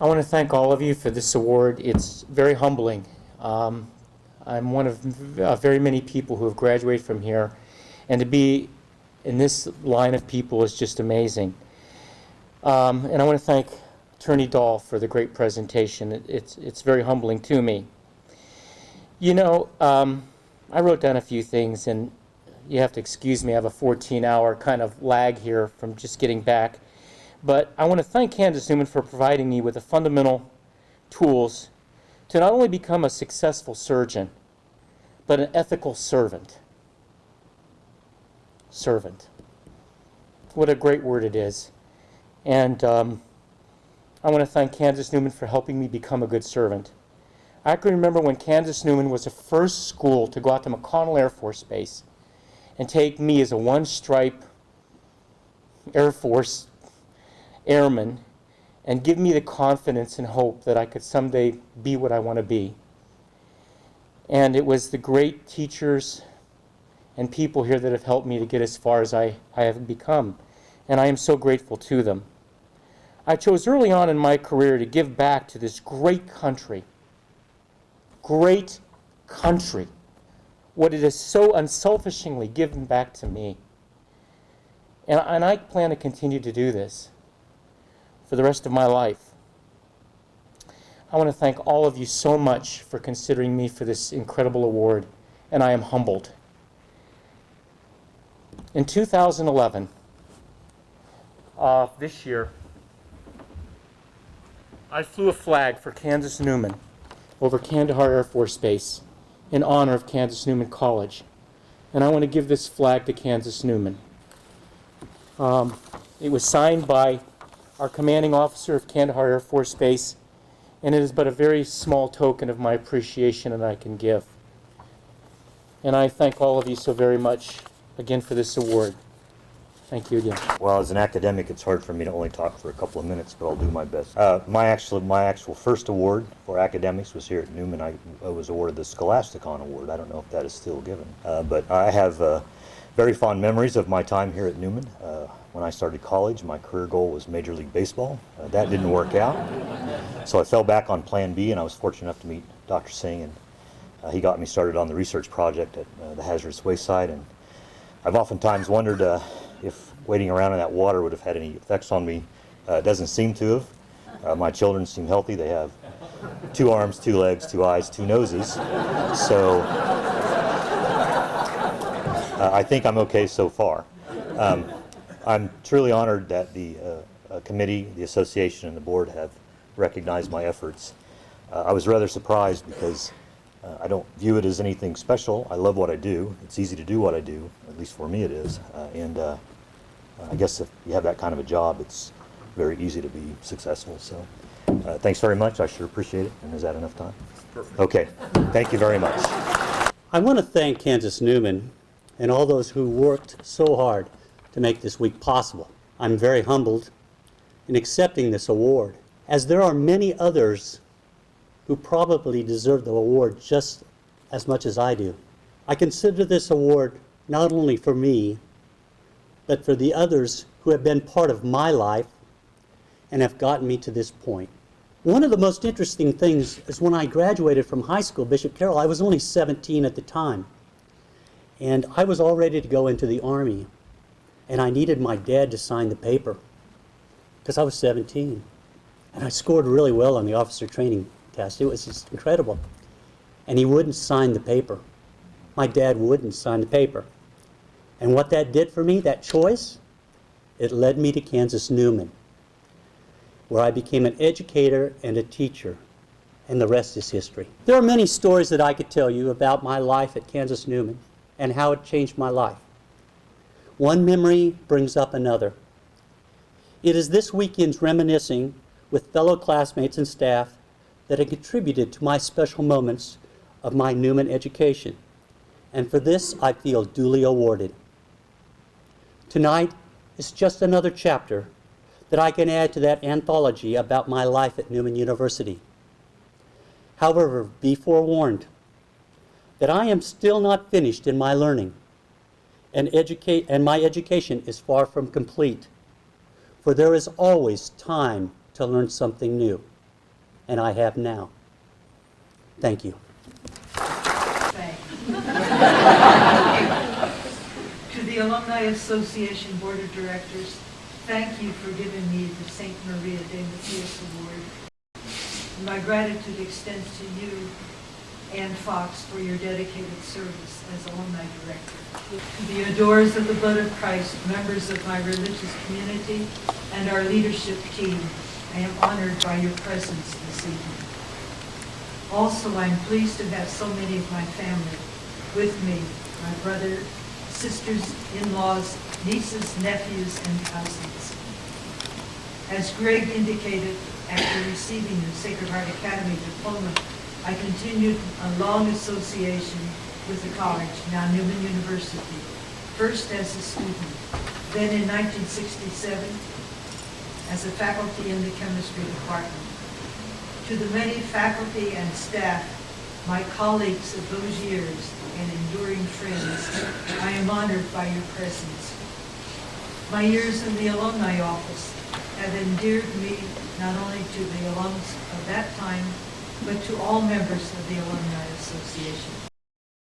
I want to thank all of you for this award. It's very humbling. I'm one of very many people who have graduated from here, and to be in this line of people is just amazing. And I want to thank Attorney Dahl for the great presentation. It's very humbling to me. You know, I wrote down a few things, and you have to excuse me, I have a 14-hour kind of lag here from just getting back. But I want to thank Candace Newman for providing me with the fundamental tools to not only become a successful surgeon, but an ethical servant. Servant. What a great word it is. And I want to thank Candace Newman for helping me become a good servant. I can remember when Candace Newman was the first school to go out to McConnell Air Force Base and take me as a one-stripe Air Force airman and give me the confidence and hope that I could someday be what I want to be. And it was the great teachers and people here that have helped me to get as far as I have become. And I am so grateful to them. I chose early on in my career to give back to this great country. Great country. What it has so unselfishingly given back to me. And I plan to continue to do this for the rest of my life. I want to thank all of you so much for considering me for this incredible award, and I am humbled. In 2011, this year, I flew a flag for Candace Newman over Kandahar Air Force Base in honor of Candace Newman College. And I want to give this flag to Candace Newman. It was signed by our commanding officer of Kandahar Air Force Base, and it is but a very small token of my appreciation that I can give. And I thank all of you so very much again for this award. Thank you again. Well, as an academic, it's hard for me to only talk for a couple of minutes, but I'll do my best. My actual first award for academics was here at Newman. I was awarded the Scholasticon Award. I don't know if that is still given. But I have very fond memories of my time here at Newman. When I started college, my career goal was Major League Baseball. That didn't work out. So I fell back on Plan B, and I was fortunate enough to meet Dr. Singh, and he got me started on the research project at the hazardous waste site. And I've oftentimes wondered if waiting around in that water would have had any effects on me. It doesn't seem to have. My children seem healthy. They have 2 arms, 2 legs, 2 eyes, 2 noses. So I think I'm okay so far. I'm truly honored that the committee, the association, and the board have recognized my efforts. I was rather surprised because I don't view it as anything special. I love what I do. It's easy to do what I do, at least for me it is. And I guess if you have that kind of a job, it's very easy to be successful. So thanks very much. I sure appreciate it. And is that enough time? Perfect. Okay. Thank you very much. I want to thank Candace Newman and all those who worked so hard to make this week possible. I'm very humbled in accepting this award, as there are many others who probably deserve the award just as much as I do. I consider this award not only for me, but for the others who have been part of my life and have gotten me to this point. One of the most interesting things is when I graduated from high school, Bishop Carroll, I was only 17 at the time. And I was all ready to go into the Army. And I needed my dad to sign the paper because I was 17. And I scored really well on the officer training test. It was just incredible. And he wouldn't sign the paper. My dad wouldn't sign the paper. And what that did for me, that choice, it led me to Candace Newman, where I became an educator and a teacher. And the rest is history. There are many stories that I could tell you about my life at Candace Newman and how it changed my life. One memory brings up another. It is this weekend's reminiscing with fellow classmates and staff that have contributed to my special moments of my Newman education. And for this, I feel duly awarded. Tonight is just another chapter that I can add to that anthology about my life at Newman University. However, be forewarned that I am still not finished in my learning, and my education is far from complete, for there is always time to learn something new. and I have now. Thank you. To the Alumni Association Board of Directors, thank you for giving me the St. Maria de Matthias Award. My gratitude extends to you and Fox for your dedicated service as Alumni Director. To the adorers of the blood of Christ, members of my religious community, and our leadership team, I am honored by your presence this evening. Also, I'm pleased to have so many of my family with me, my brother, sisters, in-laws, nieces, nephews, and cousins. As Greg indicated, after receiving the Sacred Heart Academy diploma, I continued a long association with the college, now Newman University, first as a student, then in 1967 as a faculty in the chemistry department. To the many faculty and staff, my colleagues of those years and enduring friends, I am honored by your presence. My years in the alumni office have endeared me not only to the alums of that time, but to all members of the Alumni Association.